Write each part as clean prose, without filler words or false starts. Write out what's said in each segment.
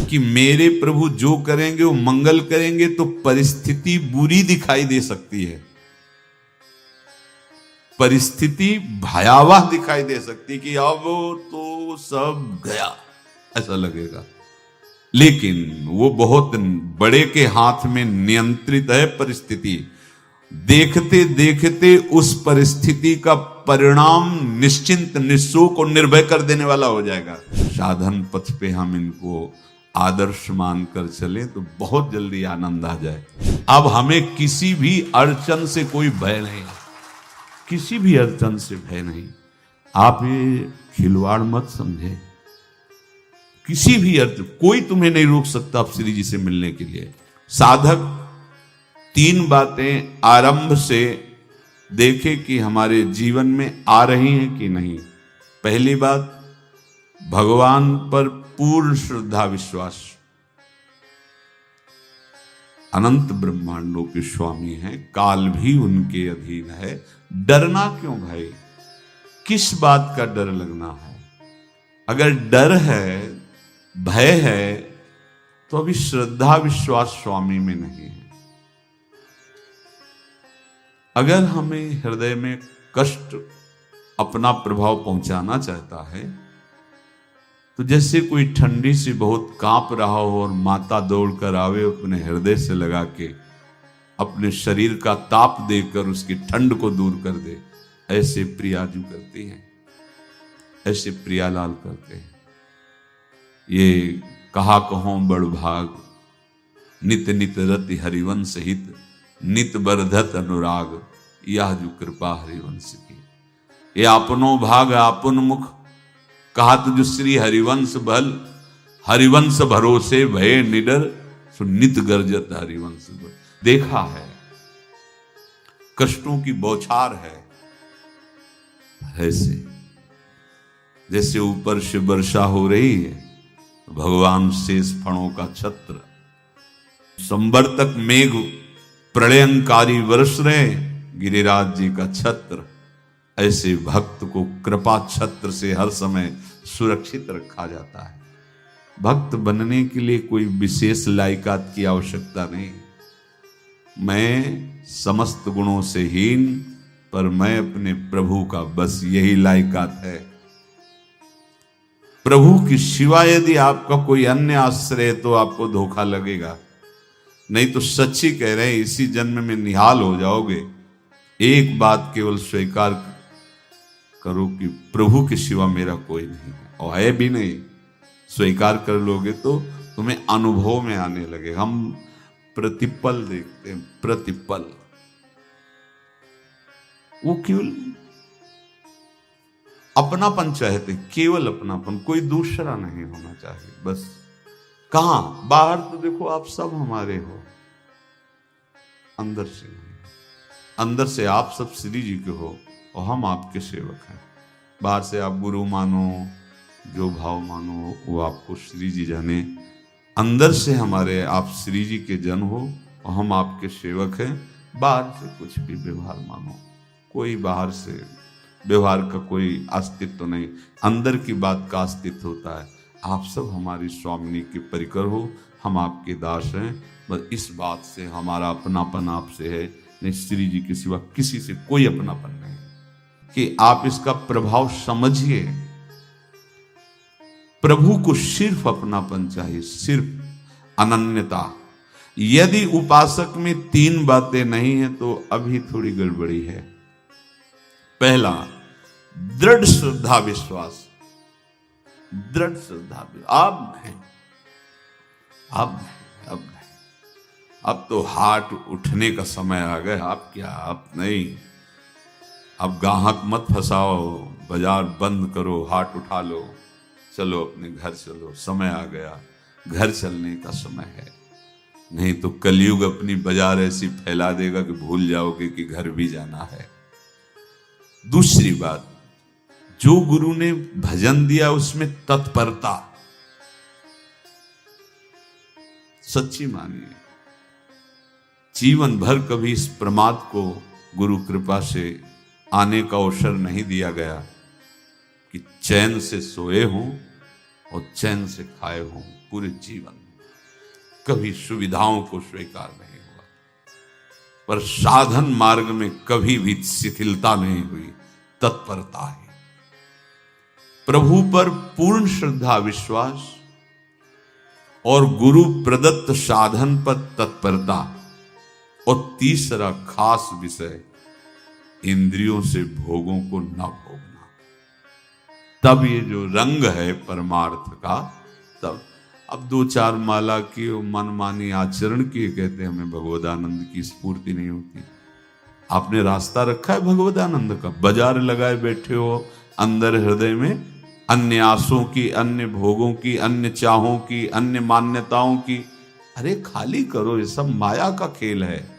कि मेरे प्रभु जो करेंगे वो मंगल करेंगे, तो परिस्थिति बुरी दिखाई दे सकती है, परिस्थिति भयावह दिखाई दे सकती है कि अब तो सब गया, ऐसा लगेगा। लेकिन वो बहुत बड़े के हाथ में नियंत्रित है परिस्थिति। देखते देखते उस परिस्थिति का परिणाम निश्चिंत, निःशोक और निर्भय कर देने वाला हो जाएगा। साधन पथ पे हम इनको आदर्श मानकर चले तो बहुत जल्दी आनंद आ जाए। अब हमें किसी भी अड़चन से कोई भय नहीं, किसी भी अड़चन से भय नहीं। आप ये खिलवाड़ मत समझे, किसी भी अर्थ कोई तुम्हें नहीं रोक सकता आप श्री जी से मिलने के लिए। साधक 3 बातें आरंभ से देखे कि हमारे जीवन में आ रही हैं कि नहीं। पहली बात, भगवान पर पूर्ण श्रद्धा विश्वास। अनंत ब्रह्मांडों के स्वामी हैं, काल भी उनके अधीन है। डरना क्यों भाई, किस बात का डर लगना है? अगर डर है, भय है, तो अभी श्रद्धा विश्वास स्वामी में नहीं है। अगर हमें हृदय में कष्ट अपना प्रभाव पहुंचाना चाहता है, तो जैसे कोई ठंडी से बहुत कांप रहा हो और माता दौड़कर आवे, अपने हृदय से लगा के अपने शरीर का ताप देकर उसकी ठंड को दूर कर दे, ऐसे प्रियाजू करती हैं, ऐसे प्रियालाल करते हैं। ये कहा कहो बड़ भाग, नित नित रति हरिवंश हित, नित बरधत अनुराग, यह जो कृपा हरिवंश की। ये अपनो भाग आपन मुख, कहा तुझ श्री हरिवंश बल, हरिवंश भरोसे भय निडर, सो नित गर्जत हरिवंश बल। देखा है, कष्टों की बौछार है, ऐसे जैसे ऊपर से वर्षा हो रही है, भगवान शेष फणों का छत्र, संवर्तक मेघ प्रलयंकारी वर्ष रहे, गिरिराज जी का छत्र। ऐसे भक्त को कृपा छत्र से हर समय सुरक्षित रखा जाता है। भक्त बनने के लिए कोई विशेष लायकात की आवश्यकता नहीं। मैं समस्त गुणों से हीन, पर मैं अपने प्रभु का, बस यही लायकात है। प्रभु की सिवा यदि आपका कोई अन्य आश्रय है तो आपको धोखा लगेगा। नहीं तो सच्ची कह रहे हैं, इसी जन्म में निहाल हो जाओगे। एक बात केवल स्वीकार करो कि प्रभु के सिवा मेरा कोई नहीं है, और है भी नहीं। स्वीकार कर लोगे तो तुम्हें अनुभव में आने लगे। हम प्रतिपल देखते हैं, प्रतिपल। वो केवल अपनापन चाहते, केवल अपनापन, कोई दूसरा नहीं होना चाहिए। बस कहां बाहर तो देखो आप सब हमारे हो, अंदर से नहीं। अंदर से आप सब श्री जी के हो और हम आपके सेवक हैं। बाहर से आप गुरु मानो, जो भाव मानो, वो आपको श्री जी जाने। अंदर से हमारे आप श्री जी के जन हो और हम आपके सेवक हैं। बाहर से कुछ भी व्यवहार मानो, कोई बाहर से व्यवहार का कोई अस्तित्व नहीं, अंदर की बात का अस्तित्व होता है। आप सब हमारी स्वामिनी के परिकर हो, हम आपके दास हैं। बस इस बात से हमारा अपनापन आपसे है, नहीं श्री जी के सिवा किसी से कोई अपनापन नहीं। कि आप इसका प्रभाव समझिए। प्रभु को सिर्फ अपनापन चाहिए, सिर्फ अनन्यता। यदि उपासक में 3 बातें नहीं है तो अभी थोड़ी गड़बड़ी है। पहला, दृढ़ श्रद्धा विश्वास। दृढ़ श्रद्धा, अब नहीं, अब नहीं, अब नहीं, अब तो हाथ उठने का समय आ गया। अब क्या, अब नहीं। अब गाहक मत फंसाओ, बाजार बंद करो, हाथ उठा लो, चलो अपने घर चलो। समय आ गया, घर चलने का समय है। नहीं तो कलयुग अपनी बाजार ऐसी फैला देगा कि भूल जाओगे कि घर भी जाना है। दूसरी बात, जो गुरु ने भजन दिया उसमें तत्परता, सच्ची मानिए। जीवन भर कभी इस प्रमाद को गुरु कृपा से आने का अवसर नहीं दिया गया कि चैन से सोए हूं और चैन से खाए हों पूरे जीवन, कभी सुविधाओं को स्वीकार नहीं हुआ, पर साधन मार्ग में कभी भी शिथिलता नहीं हुई, तत्परता है। प्रभु पर पूर्ण श्रद्धा विश्वास और गुरु प्रदत्त साधन पर तत्परता, और तीसरा खास विषय इंद्रियों से भोगों को न भोगना। तब ये जो रंग है परमार्थ का, तब अब 2-4 माला की मनमानी आचरण किए कहते हैं हमें भगवदानंद की स्फूर्ति नहीं होती। आपने रास्ता रखा है भगवदानंद का, बाजार लगाए बैठे हो अंदर हृदय में अन्य आसों की, अन्य भोगों की, अन्य चाहों की, अन्य मान्यताओं की। अरे खाली करो, ये सब माया का खेल है।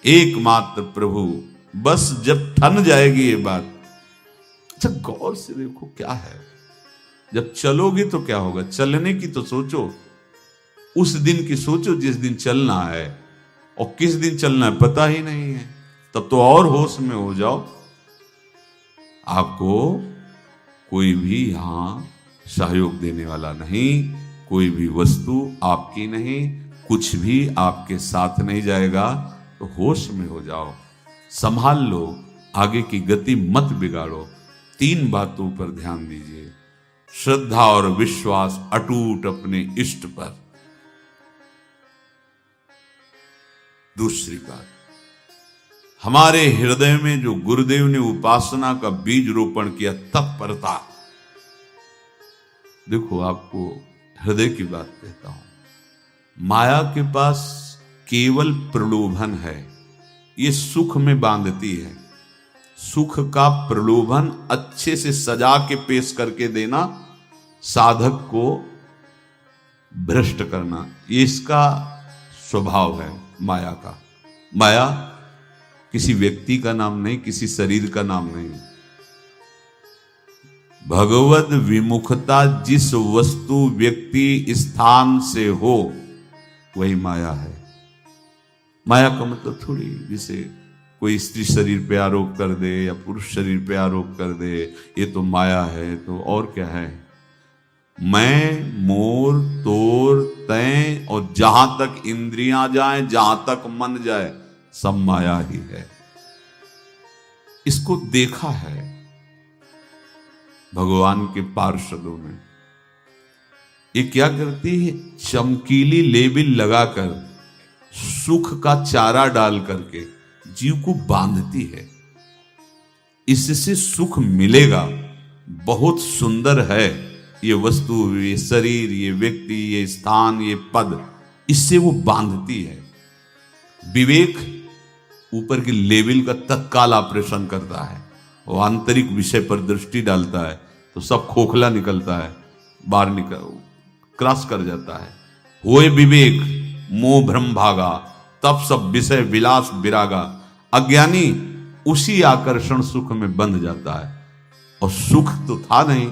एकमात्र प्रभु, बस जब ठन जाएगी ये बात। अच्छा गौर से देखो क्या है, जब चलोगे तो क्या होगा, चलने की तो सोचो, उस दिन की सोचो जिस दिन चलना है, और किस दिन चलना है पता ही नहीं है, तब तो और होश में हो जाओ। आपको कोई भी यहां सहयोग देने वाला नहीं, कोई भी वस्तु आपकी नहीं, कुछ भी आपके साथ नहीं जाएगा, तो होश में हो जाओ, संभाल लो, आगे की गति मत बिगाड़ो। 3 बातों पर ध्यान दीजिए, श्रद्धा और विश्वास अटूट अपने इष्ट पर। दूसरी बात, हमारे हृदय में जो गुरुदेव ने उपासना का बीज रोपण किया, तत्परता। देखो आपको हृदय की बात कहता हूं, माया के पास केवल प्रलोभन है, ये सुख में बांधती है। सुख का प्रलोभन अच्छे से सजा के पेश करके देना, साधक को भ्रष्ट करना, ये इसका स्वभाव है माया का। माया किसी व्यक्ति का नाम नहीं, किसी शरीर का नाम नहीं। भगवद विमुखता जिस वस्तु व्यक्ति स्थान से हो वही माया है। माया का मतलब थोड़ी जिसे कोई स्त्री शरीर पे आरोप कर दे या पुरुष शरीर पे आरोप कर दे, ये तो माया है, तो और क्या है। मैं, मोर, तोर, तय, और जहां तक इंद्रियां जाएं, जहां तक मन जाए, सब माया ही है। इसको देखा है भगवान के पार्षदों ने। ये क्या करती है, चमकीली लेबिल लगाकर, सुख का चारा डाल करके जीव को बांधती है। इससे सुख मिलेगा, बहुत सुंदर है ये वस्तु, ये शरीर, ये व्यक्ति, ये स्थान, ये पद, इससे वो बांधती है। विवेक ऊपर की लेवल का तत्काल ऑपरेशन करता है, वो आंतरिक विषय पर दृष्टि डालता है तो सब खोखला निकलता है, बाहर निकल क्रॉस कर जाता है। होए विवेक मोह भ्रम भागा, तब सब विषय विलास विरागा। अज्ञानी उसी आकर्षण सुख में बंध जाता है, और सुख तो था नहीं,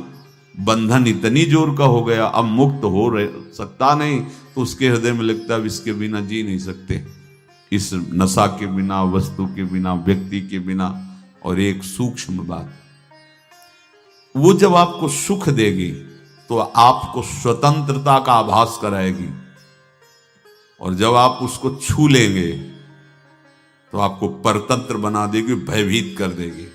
बंधन इतनी जोर का हो गया, अब मुक्त हो सकता नहीं, तो उसके हृदय में लगता है इसके बिना जी नहीं सकते, इस नशा के बिना, वस्तु के बिना, व्यक्ति के बिना। और एक सूक्ष्म बात, वो जब आपको सुख देगी तो आपको स्वतंत्रता का आभास कराएगी, और जब आप उसको छू लेंगे तो आपको परतंत्र बना देगी, भयभीत कर देगी।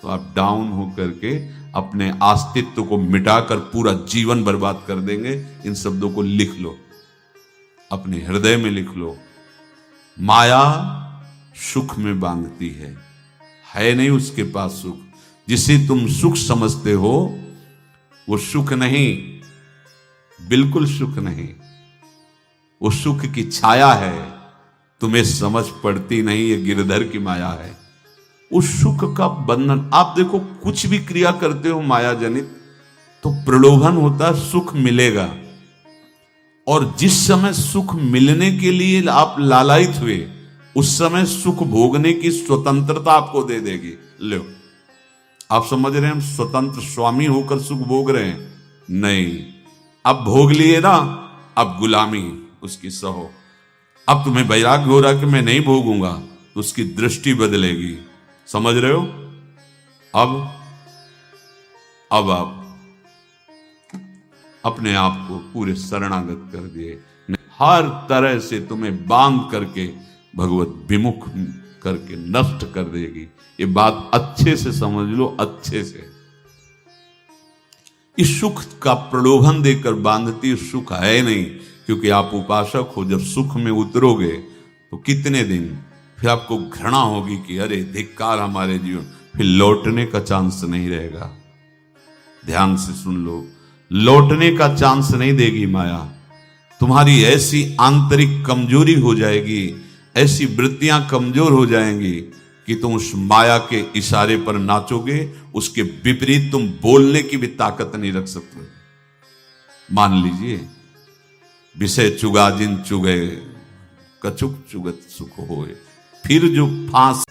तो आप डाउन होकर के अपने अस्तित्व को मिटाकर पूरा जीवन बर्बाद कर देंगे। इन शब्दों को लिख लो, अपने हृदय में लिख लो। माया सुख में बांधती है नहीं उसके पास सुख। जिसे तुम सुख समझते हो वो सुख नहीं, बिल्कुल सुख नहीं, वो सुख की छाया है, तुम्हें समझ पड़ती नहीं, ये गिरधर की माया है। उस सुख का बंधन, आप देखो कुछ भी क्रिया करते हो माया जनित तो प्रलोभन होता है, सुख मिलेगा, और जिस समय सुख मिलने के लिए आप लालायित हुए उस समय सुख भोगने की स्वतंत्रता आपको दे देगी। लो, आप समझ रहे हैं हम स्वतंत्र स्वामी होकर सुख भोग रहे हैं? नहीं, अब भोग लिए ना, अब गुलामी उसकी सहो। अब तुम्हें वैराग्य हो रहा कि मैं नहीं भोगूंगा, तो उसकी दृष्टि बदलेगी। समझ रहे हो? अब आप अपने आप को पूरे शरणागत कर दिए, हर तरह से तुम्हें बांध करके भगवत विमुख करके नष्ट कर देगी। ये बात अच्छे से समझ लो, अच्छे से। इस सुख का प्रलोभन देकर बांधती सुख है नहीं, क्योंकि आप उपासक हो। जब सुख में उतरोगे तो कितने दिन फिर आपको घृणा होगी कि अरे धिक्कार हमारे जीवन, फिर लौटने का चांस नहीं रहेगा। ध्यान से सुन लो, लौटने का चांस नहीं देगी माया। तुम्हारी ऐसी आंतरिक कमजोरी हो जाएगी, ऐसी वृत्तियां कमजोर हो जाएंगी कि तुम उस माया के इशारे पर नाचोगे, उसके विपरीत तुम बोलने की भी ताकत नहीं रख सकते। मान लीजिए, विषय चुगा जिन चुगे, कछुक चुगत सुख होए, फिर जो फांस